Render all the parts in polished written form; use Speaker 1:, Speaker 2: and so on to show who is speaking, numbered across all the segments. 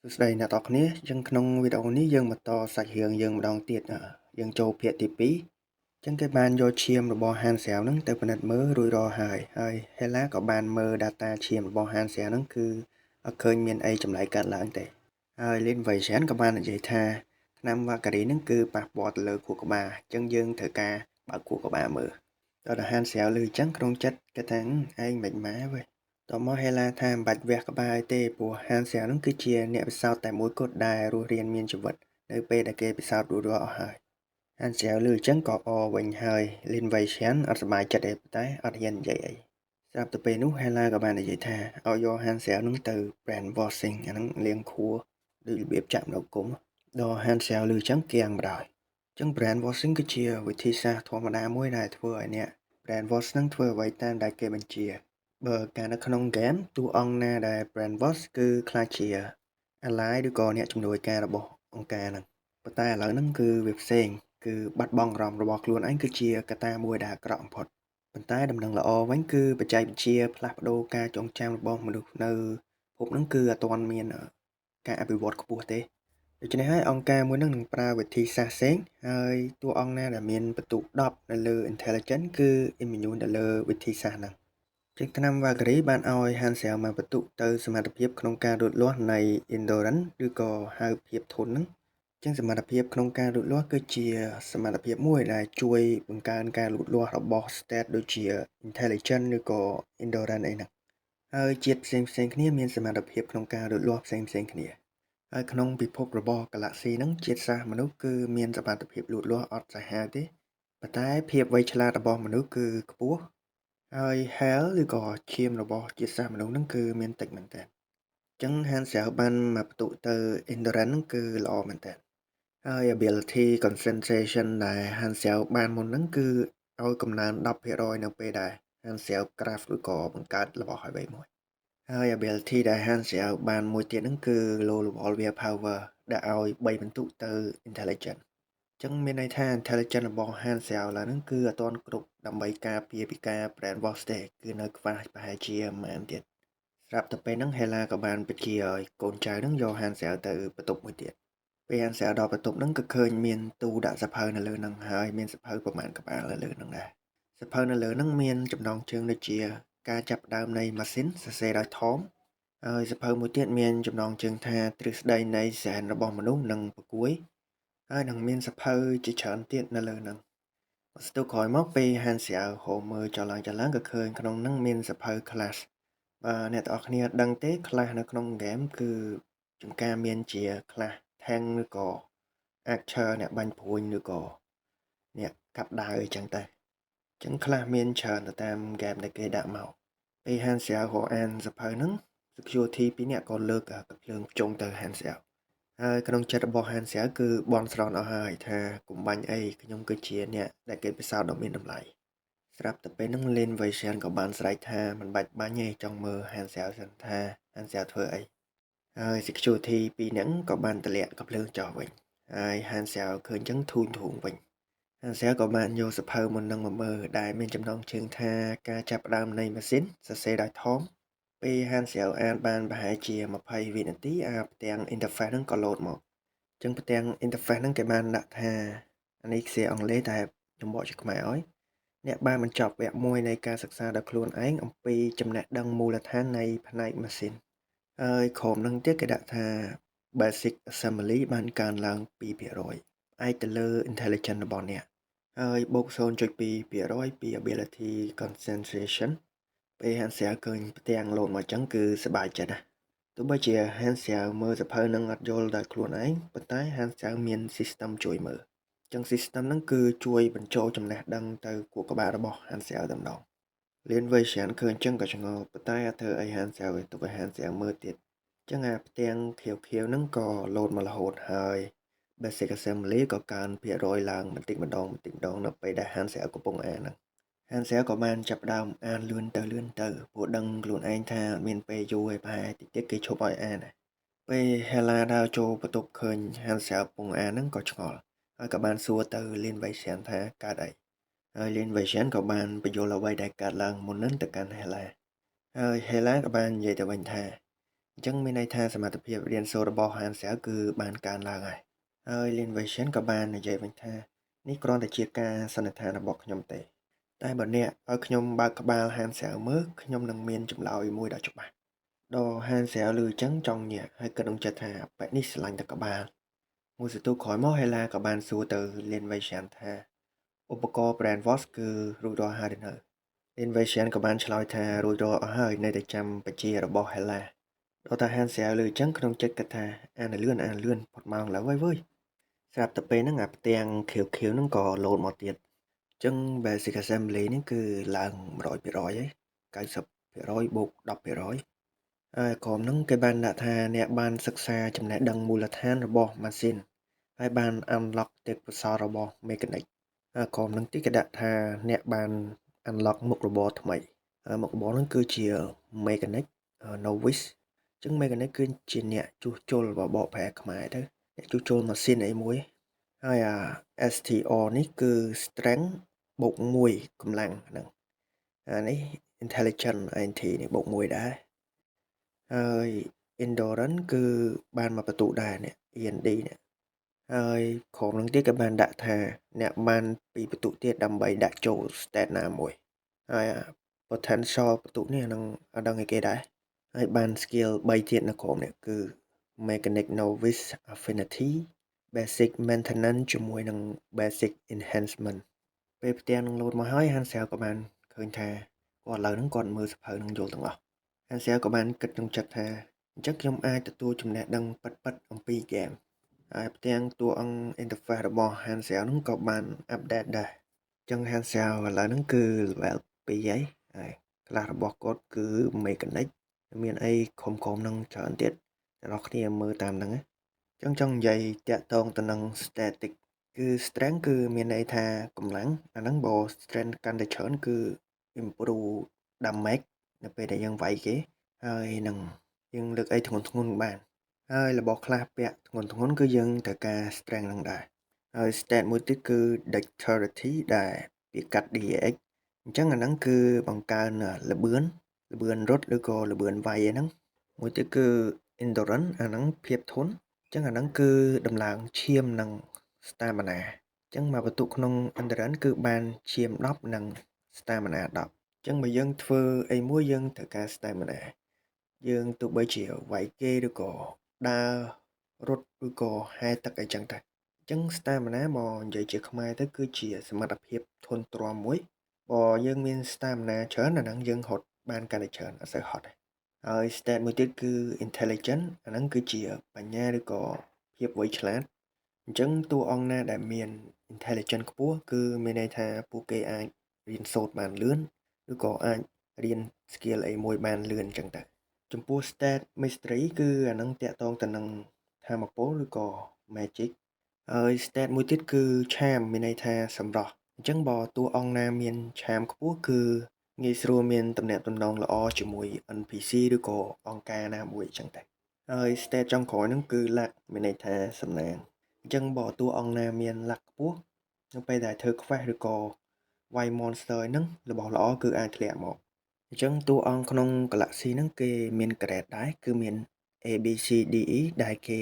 Speaker 1: សួស្តីអ្នកនរគ្នាចឹងក្នុងវីដេអូនេះយើងបន្តសាច់រឿងយើងម្ដងទៀតយើងចូលភាគទី2ចឹងគេបានយកឈាមរបស់ហានសែវហ្នឹងទៅពិនិត្យមើលរួចរាល់ហើយហេឡាក៏បានមើល data ឈាមរបស់ហានសែវហ្នឹងគឺអត់ឃើញមានអីចម្លែកកើតឡើងទេហើយ Lin Wei-shen ក៏បាននិយាយថាថ្នាំវ៉ាការីហ្នឹងគឺប៉ះពាល់ទៅលើខួរក្បាលចឹងយើងត្រូវការបើកខួរក្បាលមើលដល់តែហានសែវឮចឹងក្នុងចិត្តគេថាឯងមិនម៉ាវើយតមកហេឡាថាមិនបាច់វះក្បាលទេព្រោះហានសែវហ្នឹងគឺជាអ្នកពិសោធន៍តែមួយគត់ដែលរស់រានមានជីវិតនៅពេលដែលគេពិសោធន៍រួចរាល់អស់ហើយហានសែវឮចឹងក៏អរវិញហើយលីនវ៉ៃឈានអត់សប្បាយចិត្តទេតែអត់ហ៊ាននិយាយអីស្រាប់តែពេលនោះហេឡាក៏បាននិយាយថាឲ្យយកហានសែវហ្នឹងទៅ brand washing អាហ្នឹងលាងខួរដូចរបៀបចាក់នៅគុំដល់ហានសែវឮចឹងគាំងបដ ாய் ចឹង brand washing គឺជាវិធីសាស្ត្រធម្មតាមួយដែលធ្វើឲ្យអ្នក brand wash ហ្នឹងធ្វើអ្វីតាមដែលគេបញ្ជាបើកាលនៅក្នុងហ្គេមតួអង្គណាដែល brand wash គឺខ្លាចជា ally ឬក៏អ្នកជំនួយការរបស់អង្គការហ្នឹងប៉ុន្តែឥឡូវហ្នឹងគឺវាផ្សេងគឺបាត់បង់អារម្មណ៍របស់ខ្លួនឯងគឺជាកត្តាមួយដែលអាក្រក់បំផុតប៉ុន្តែដំណឹងល្អវិញគឺបច្ចេកវិទ្យាផ្លាស់ប្ដូរការចងចាំរបស់មនុស្សនៅភពហ្នឹងគឺអត់ទាន់មានការអភិវឌ្ឍខ្ពស់ទេដូច្នេះហើយអង្គការមួយនឹងប្រើវិធីសាស្ត្រផ្សេងហើយតួអង្គណាដែលមានបន្ទុក10នៅលើ intelligence គឺ immune ទៅលើវិធីសាស្ត្រហ្នឹងជាងថ្នាំវ៉ាការីបានឲ្យហានសែវមកបន្ទុកទៅសមត្ថភាពក្នុងការលូតលាស់នៃ endurance ឬក៏ហៅភាពធន់ហ្នឹងជាងសមត្ថភាពក្នុងការលូតលាស់គឺជាសមត្ថភាពមួយដែលជួយបង្កើនការលូតលាស់របស់ stat ដូចជា intelligence ឬក៏ endurance អីហ្នឹងហើយជាតិផ្សេងៗគ្នាមានសមត្ថភាពក្នុងការលូតលាស់ផ្សេងៗគ្នាហើយក្នុងពិភពរបស់ Galaxy ហ្នឹងជាតិសាសន៍មនុស្សគឺមានសមត្ថភាពលូតលាស់អត់សាហាវទេប៉ុន្តែភាពវៃឆ្លាតរបស់មនុស្សគឺខ្ពស់ហើយ health ឬក៏ឈាមរបស់ជាតិសាសន៍មនុស្សហ្នឹងគឺមានតិចមែនតើអញ្ចឹងហានសែវបានមកបន្ទុកទៅ endurance ហ្នឹងគឺល្អមែនតើហើយ ability concentration ដែលហានសែវបានមុនហ្នឹងគឺឲ្យកំណើន 10% នៅពេលដែលហានសែវ craft ឬក៏បង្កើតរបស់អ្វីមួយហើយ ability ដែលហានសែវបានមួយទៀតហ្នឹងគឺ low level willpower ដែលឲ្យ3បន្ទុកទៅ intelligence ចឹងមានន័យថា intelligence របស់ហានសែវឡើយហ្នឹងគឺអត់ទាន់គ្រប់ដើម្បីការពារពីការ brand wash ទេគឺនៅខ្វះប្រហែលជា1ម៉ានទៀតស្រាប់តែពេលហ្នឹងហេឡាក៏បានបញ្ជាឲ្យកូនចៅហ្នឹងយកហានសែវទៅបន្ទប់មួយទៀតពេលហានសែវដល់បន្ទប់ហ្នឹងក៏ឃើញមានទូដាក់សភៅនៅលើហ្នឹងហើយមានសភៅប្រមាណក្បាលនៅលើហ្នឹងដែរសភៅនៅលើហ្នឹងមានចំណងជើងដូចជាការចាប់ផ្ដើមនៃម៉ាស៊ីនសរសេរដោយថមហើយសភៅមួយទៀតមានចំណងជើងថាទ្រឹស្ដីនៃសែនរបស់មនុស្សនិងប្រគួយហើយនឹងមានសភៅជាច្រើនទៀតនៅលើហ្នឹងស្ទុះក្រោយមកពេលហានសែវហៅមើលចលឡើងក៏ឃើញក្នុងហ្នឹងមានសភៅ class បាទអ្នកទាំងអស់គ្នាដឹងទេ class នៅក្នុង game គឺចំការមានជា class tank ឬក៏ archer អ្នកបាញ់ព្រួញឬក៏អ្នកកាប់ដាវអីចឹងទៅអញ្ចឹង class មានច្រើនទៅតាម game ដែលគេដាក់មកពេលហានសែវក៏អានសភៅហ្នឹង security ពីរនាក់ក៏លើកកាភ្លើងភ្ជង់ទៅហានសែវហើយក្នុងចិត្តរបស់ហានសែវគឺបន់ស្រន់អស់ហើយថាកុំបាញ់អីខ្ញុំគឺជាអ្នកដែលគេពិសោធន៍ដ៏មានតម្លៃស្រាប់តែពេលហ្នឹងលេនវៃសៀនក៏បានស្រែកថាមិនបាច់បាញ់ទេចង់មើលហានសែវសិនថាហានសែវធ្វើអីហើយ security ពីរហ្នឹងក៏បានតម្លាក់កាភ្លើងចោលវិញហើយហានសែវឃើញចឹងធូរវិញហានសែវក៏បានយកសភៅមុននឹងមកមើលដែលមានចំណងជើងថាការចាប់ផ្ដើមនៃម៉ាស៊ីនសរសេរដោយថមពេលហានសែវអានបានប្រហែលជា20វិនាទីផ្ទាំង interface ហ្នឹងក៏លោតមកចឹងផ្ទាំង interface ហ្នឹងគេបានដាក់ថាអានេះជាអង់គ្លេសតែខ្ញុំបកជាខ្មែរឲ្យអ្នកបានបញ្ចប់វគ្គមួយនៃការសិក្សាដោយខ្លួនឯងអំពីចំណេះដឹងមូលដ្ឋាននៃផ្នែកម៉ាស៊ីនហើយក្រុមហ្នឹងទៀតគេដាក់ថា basic assembly បានកើនឡើង2%ឯកទៅលើ intelligence របស់អ្នកហើយបូក0.2%ពី ability concentration ពេលហានសែវឃើញផ្ទាំងលោតមកចឹងគឺសប្បាយចិត្តណាស់ទោះបីជាហានសែវមើលសភៅនឹងអត់យល់ដោយខ្លួនឯងប៉ុន្តែហានសែវមាន system ជួយមើលចឹង system ហ្នឹងគឺជួយបញ្ចូលចំណេះដឹងទៅខួរក្បាលរបស់ហានសែវតែម្ដងលៀនវៃស្រានឃើញចឹងក៏ឆ្ងល់ប៉ុន្តែអត់ធ្វើអីហានសែវទេទុកឲ្យហានសែវមើលទៀតចឹងអាផ្ទាំងខៀវៗហ្នឹងក៏លោតមករហូតហើយ basic assembly ក៏កើនភាគរយឡើងបន្តិចម្ដងនៅពេលដែលហានសែវកំពុងអានហ្នឹងហានសែវក៏បានចាប់ផ្ដើមអានលឿនទៅព្រោះដឹងខ្លួនឯងថាអត់មានពេលយូរឯប្រហែលតិចទៀតគេឈប់ឲ្យអានពេលហេឡាដើរចូលបន្ទប់ឃើញហានសែវកំពុងអានហ្នឹងក៏ឆ្ងល់ហើយក៏បានសួរទៅលៀនវៃស្រានថាកើតអីហើយលៀនវៃស្រានក៏បានបញ្យល់អ្វីដែលកើតឡើងមុននឹងទៅកាន់ហេឡាហើយហេឡាក៏បាននិយាយទៅវិញថា ចឹងមានន័យថាសមត្ថភាពរៀនសូត្ររបស់ហានសែលគឺបានកើនឡើងហើយ Lin Wei Shen ក៏បាននិយាយវិញថានេះគ្រាន់តែជាការសន្និដ្ឋានរបស់ខ្ញុំទេតែបើអ្នកឲ្យខ្ញុំបើកក្បាលហានសែលមើលខ្ញុំនឹងមានចម្លើយមួយដ៏ច្បាស់ដល់ហានសែលឮចឹងចង់ញាក់ហើយគិតក្នុងចិត្តថាបែបនេះស្រឡាញ់តែក្បាលមួយសន្ទុះក្រោយមក Hela ក៏បានសួរទៅ Lin Wei Shen ថាឧបករណ៍ Brand Watch គឺរួចរាល់ហើយឬនៅ Lin Wei Shen ក៏បានឆ្លើយថារួចរាល់អស់ហើយនៅតែចាំបញ្ជារបស់ Hela ដល់តាហានសែលឮចឹងក្នុងចិត្តគិតថាអានលឿនផុតម៉ោងឡើយវើយស្រាប់តែពេលហ្នឹងអាផ្ទាំងខៀវហ្នឹងក៏លោតមកទៀតចឹង Basic Assembly នេះគឺឡើង100%ហើយ90%បូក10%ហើយក្រុមហ្នឹងគេបានដាក់ថាអ្នកបានសិក្សាចំណេះដឹងមូលដ្ឋានរបស់ម៉ាស៊ីនហើយបាន unlock ទេពកោសល្យរបស់ mechanic ហើយក្រុមហ្នឹងទីគេដាក់ថាអ្នកបាន unlock មុខរបរថ្មីហើយមុខរបរហ្នឹងគឺជា mechanic novice ចឹង mechanic គឺជាអ្នកជួសជុលបកប្រែខ្មែរទៅអ្នកជួសជុលម៉ាស៊ីនអីមួយហើយSTR នេះគឺ strength បូក1កម្លាំងហ្នឹងអានេះ intelligent INT នេះបូក1ដែរហើយ endurance គឺបានមកបន្ទុដែរនេះ END នេះហើយក្រុមនឹងទៀតក៏បានដាក់ថាអ្នកបានពីបន្ទុទៀតដើម្បីដាក់ចូល stat ណាមួយហើយ potential បន្ទុនេះនឹងអត់ដឹងឯគេដែរហើយបាន skill 3ទៀតនៅក្រុមនេះគឺ mechanic novice affinity basic maintenance ជាមួយនឹង basic enhancement ពេលផ្ទាំងនឹងលោតមកហើយ Hansel ក៏បានឃើញថាគាត់ឥឡូវហ្នឹងគាត់មើលសភៅនឹងយល់ទាំងអស់ Hansel ក៏បានគិតក្នុងចិត្តថាអញ្ចឹងខ្ញុំអាចទទួលចំណេះដឹងពិតអំពី game ហើយផ្ទាំងតួអង្គ interface របស់ Hansel ហ្នឹងក៏បាន update ដែរអញ្ចឹង Hansel ឥឡូវហ្នឹងគឺ level 2ហើយខ្លះរបស់គាត់គឺ mechanic មានអីខំនឹងច្រើនទៀតអ្នកនរគ្នាមើលតាមហ្នឹងអញ្ចឹងចង់និយាយតាក់ទងទៅនឹង static គឺ strength គឺមានន័យថាកម្លាំងអាហ្នឹងបើ strength កាន់តែច្រើនគឺ improve damage នៅពេលដែលយើងវាយគេហើយនឹងយើងលើកអីធ្ងន់បានហើយរបស់ខ្លះពាក់ធ្ងន់គឺយើងត្រូវការ strength ហ្នឹងដែរហើយ stat មួយទៀតគឺ dexterity ដែលវាកាត់ DX អញ្ចឹងអាហ្នឹងគឺបង្កើនល្បឿនរត់ឬក៏ល្បឿនវាយហ្នឹងមួយទៀតគឺ endurance អាហ្នឹងភាពធន់អញ្ចឹងអាហ្នឹងគឺដំឡើងឈាមនិង stamina អញ្ចឹងមកបន្ទុកក្នុង endurance គឺបានឈាម10និង stamina 10អញ្ចឹងបើយើងធ្វើអីមួយយើងត្រូវការ stamina យើងទោះបីជាវាយគេឬក៏ដើររត់ឬក៏ហែលទឹកអីចឹងទៅអញ្ចឹង stamina មកនិយាយជាខ្មែរទៅគឺជាសមត្ថភាពធន់ទ្រាំមួយបើយើងមាន stamina ច្រើនអាហ្នឹងយើងរត់បានកាន់តែច្រើនអត់សូវហត់ទេហើយ stat មួយទៀតគឺ intelligent អាហ្នឹងគឺជាបញ្ញាឬក៏ភាពវៃឆ្លាតអញ្ចឹងតួអង្គណាដែលមាន intelligent ខ្ពស់គឺមានន័យថាពួកគេអាចរៀនសូត្របានលឿនឬក៏អាចរៀន skill អីមួយបានលឿនអញ្ចឹងទៅចំពោះ stat mystery គឺអានឹងតាក់ទងទៅនឹងធម៌ពលឬក៏ magic ហើយ stat មួយទៀតគឺ charm មានន័យថាសម្រស់អញ្ចឹងបើតួអង្គណាមាន charm ខ្ពស់គឺងាយស្រួលមានទំនាក់ទំនងល្អជាមួយ NPC ឬក៏អង្គការណាមួយអញ្ចឹងទៅហើយ stat ចុងក្រោយហ្នឹងគឺ luck មានន័យថាសំណាងអញ្ចឹងបើតួអង្គណាមាន luck ខ្ពស់នៅពេលដែលធ្វើ quest ឬក៏វាយ monster ហ្នឹងរបស់ល្អគឺអាចធ្លាក់មកអញ្ចឹងតួអង្គក្នុង Galaxy ហ្នឹងគេមាន grade ដែរគឺមាន A B C D E ដែលគេ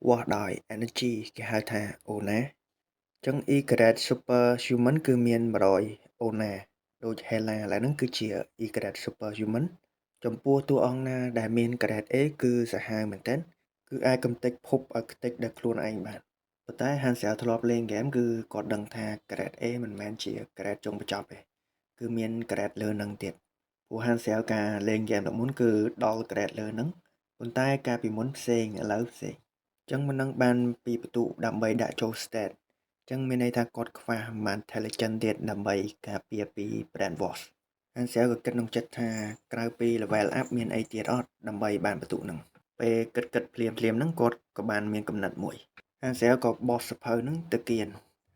Speaker 1: វាស់ដោយ energy គេហៅថា Ona អញ្ចឹង E grade super human គឺមាន100 Ona ដូច Hela ឥឡូវហ្នឹងគឺជា E grade super human ចំពោះតួអង្គណាដែលមាន grade A គឺសាហាវមែនទែនគឺអាចកំទេចភពឲ្យខ្ទេចដោយខ្លួនឯងបានប៉ុន្តែ Hansel ធ្លាប់លេង game គឺគាត់ដឹងថា grade A មិនមែនជា grade ចុងបញ្ចប់ទេគឺមាន grade លើនឹងទៀតព្រោះ Hansel ការលេង game មុនគឺដល់ grade លើនឹងប៉ុន្តែកាលពីមុនផ្សេងឥឡូវផ្សេងអញ្ចឹងមិននឹងបានពីបន្ទុដើម្បីដាក់ចូល stat អញ្ចឹងមានន័យថាគាត់ខ្វះ intelligent ទៀតដើម្បីការពារពី brand wash Hansel ក៏គិតក្នុងចិត្តថាក្រៅពី level up មានអីទៀតអត់ដើម្បីបានបន្ទុហ្នឹងពេលគិតភ្លាមហ្នឹងគាត់ក៏បានមានកំណត់មួយ Hansel ក៏បោះសភៅហ្នឹងទៅគៀន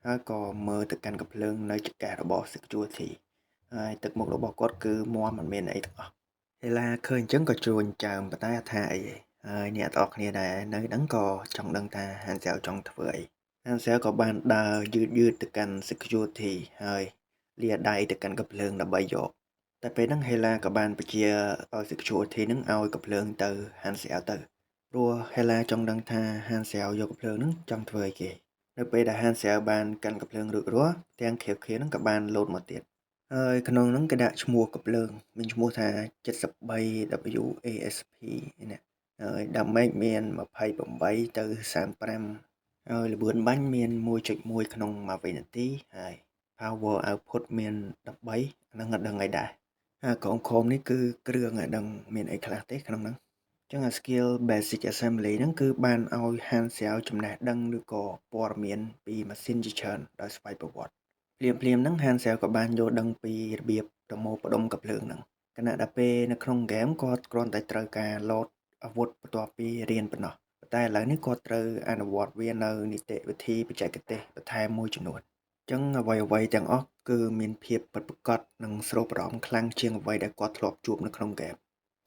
Speaker 1: ហើយក៏មើលទៅកាន់កាភ្លើងនៅចង្កេះរបស់ security ហើយទឹកមុខរបស់គាត់គឺមាំមិនមានអីទាំងអស់ហេឡាឃើញអញ្ចឹងក៏ជួញចើមប៉ុន្តែអត់ថាអីទេហើយអ្នកទាំងអស់គ្នាដែរនៅហ្នឹងក៏ចង់ដឹងថា Hansel ចង់ធ្វើអី Hansel ក៏បានដើរយឺតទៅកាន់ security ហើយលាដៃទៅកាន់កាភ្លើងដើម្បីយក តែពេលហ្នឹង Hela ក៏បានបញ្ជាឲ្យ security ហ្នឹងឲ្យកាភ្លើងទៅ Han Xiao ទៅព្រោះ Hela ចង់ដឹងថា Han Xiao យកកាភ្លើងហ្នឹងចង់ធ្វើអីគេនៅពេលដែល Han Xiao បានកាន់កាភ្លើងរួចរាល់ទាំងខៀវៗហ្នឹងក៏បានលោតមកទៀតហើយក្នុងហ្នឹងគេដាក់ឈ្មោះកាភ្លើងមានឈ្មោះថា 73WASP នេះហើយដាមេចមាន28ទៅ35ហើយល្បឿនបាញ់មាន 1.1 ក្នុងមួយវិនាទីហើយ power output មាន13ហ្នឹងអត់ដឹងអីដែរកងខំនេះគឺគ្រឿងអត់ដឹងមានអីខ្លះទេក្នុងហ្នឹងចឹងអា skill basic assembly ហ្នឹងគឺបានឲ្យ Han Xiao ចំណេះដឹងឬក៏ព័ត៌មានពីម៉ាស៊ីនជាច្រើនដោយស្វ័យប្រវត្តិភ្លាមហ្នឹង Han Xiao ក៏បានយល់ដឹងពីរបៀបប្រមូលផ្ដុំកាភ្លើងហ្នឹងខណៈដែលពេលនៅក្នុងហ្គេមគាត់គ្រាន់តែត្រូវការលោតអាវុធបន្ទាប់ពីរៀនប៉ុណ្ណោះតែឥឡូវនេះគាត់ត្រូវអនុវត្តវានៅនីតិវិធីបច្ចេកទេសបន្ថែមមួយចំនួនចឹងអ្វីៗទាំងអស់គឺមានភាពពិតប្រាកដនិងស្រូបអារម្មណ៍ខ្លាំងជាងអ្វីដែលគាត់ធ្លាប់ជួបនៅក្នុងហ្គេម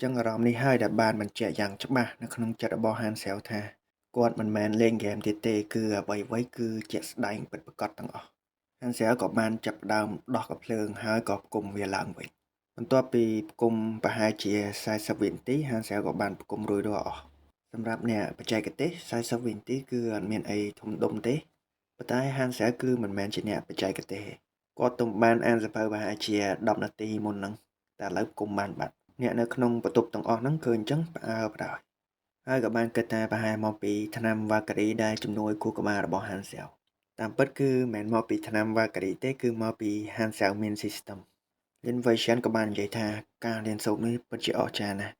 Speaker 1: ចឹងអារម្មណ៍នេះហើយដែលបានបញ្ជាក់យ៉ាងច្បាស់នៅក្នុងចិត្តរបស់ Han Xiao ថាគាត់មិនមែនលេងហ្គេមទៀតទេគឺអ្វីៗគឺជាក់ស្ដែងពិតប្រាកដទាំងអស់ Han Xiao ក៏បានចាប់ផ្ដើមដោះកាភ្លើងហើយក៏ផ្គុំវាឡើងវិញបន្ទាប់ពីផ្គុំប្រហែលជា40វិនាទី Han Xiao ក៏បានផ្គុំរួចរាល់អស់សម្រាប់អ្នកបច្ចេកទេស40វិនាទីគឺអត់មានអីធំដុំទេប៉ុន្តែ Han Xiao គឺមិនមែនជាអ្នកបច្ចេកទេសគាត់ទំបានអានសៀវភៅប្រហែលជា10នាទីមុនហ្នឹងតែឥឡូវផ្គុំបានបាត់អ្នកនៅក្នុងបន្ទប់ទាំងអស់ហ្នឹងឃើញអញ្ចឹងផ្អើលផ្ដោយហើយក៏បានគិតថាប្រហែលមកពីថ្នាំវ៉ាការីដែលជំនួយខួរក្បាលរបស់ Han Xiao តាមពិតគឺមិនមែនមកពីថ្នាំវ៉ាការីទេគឺមកពី Han Xiao មាន system Lin Weixin ក៏បាននិយាយថាការរៀនសូត្រនេះពិតជាអស្ចារ្យណាស់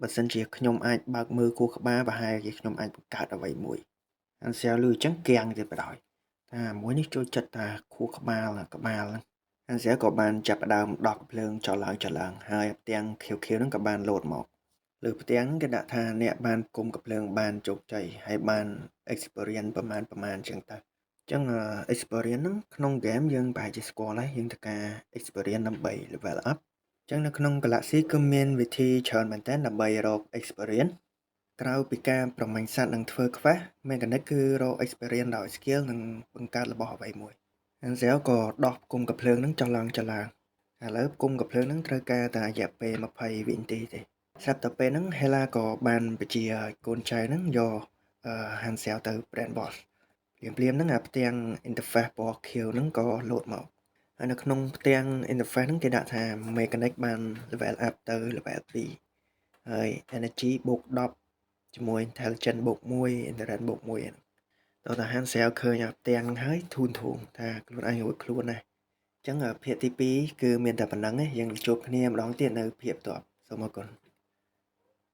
Speaker 1: បើសិនជាខ្ញុំអាចបើកមើលខួរក្បាលប្រហែលជាខ្ញុំអាចបង្កើតអ្វីមួយ Han Xiao លឺអញ្ចឹងគាំងទៀតបដ ாய் ថាមួយនេះចូលចិត្តថាខួរក្បាលហ្នឹង Han Xiao ក៏បានចាប់ផ្ដើមដោះកាភ្លើងចុះឡើងហើយផ្ទាំងខៀវៗហ្នឹងក៏បានលោតមកលើផ្ទាំងហ្នឹងគេដាក់ថាអ្នកបានគុំកាភ្លើងបានជោគជ័យហើយបាន experience ប្រមាណអញ្ចឹងទៅចឹង experience ហ្នឹងក្នុង game យើងប្រហែលជាស្គាល់ហើយយើងត្រូវការ experience ដើម្បី level up ចឹងនៅក្នុង Galaxy គឺមានវិធីច្រើនមែនទែនដើម្បីរក experience ក្រៅពីការប្រមាញ់សត្វនិងធ្វើ quest mechanic គឺរក experience ដោយ skill និងបង្កើតរបស់អ្វីមួយ Han Xiao ក៏ដោះគុំកាភ្លើងហ្នឹងចុះឡើងឥឡូវគុំកាភ្លើងហ្នឹងត្រូវការតែរយៈពេល20វិនាទីទេស្រាប់តែពេលហ្នឹង Hela ក៏បានបញ្ជាឲ្យកូនចៅហ្នឹងយក Han Xiao ទៅ Brand Boss ភ្លាមហ្នឹងអាផ្ទាំង interface ពណ៌ខៀវហ្នឹងក៏លោតមកហើយនៅក្នុងផ្ទាំង interface ហ្នឹងគេដាក់ថា mechanic បាន level up ទៅ level 2ហើយ energy បូក10ជាមួយ intelligence បូក1 endurance បូក1ហ្នឹងតោះតា Han Xiao ឃើញអាផ្ទាំងហ្នឹងហើយធូនថាខ្លួនឯងរួចខ្លួនណាស់អញ្ចឹងភាគទី2គឺមានតែប៉ុណ្្នឹងឯងយើងជួបគ្នាម្ដងទៀតនៅភាគបន្ទាប់សូមអរគុណ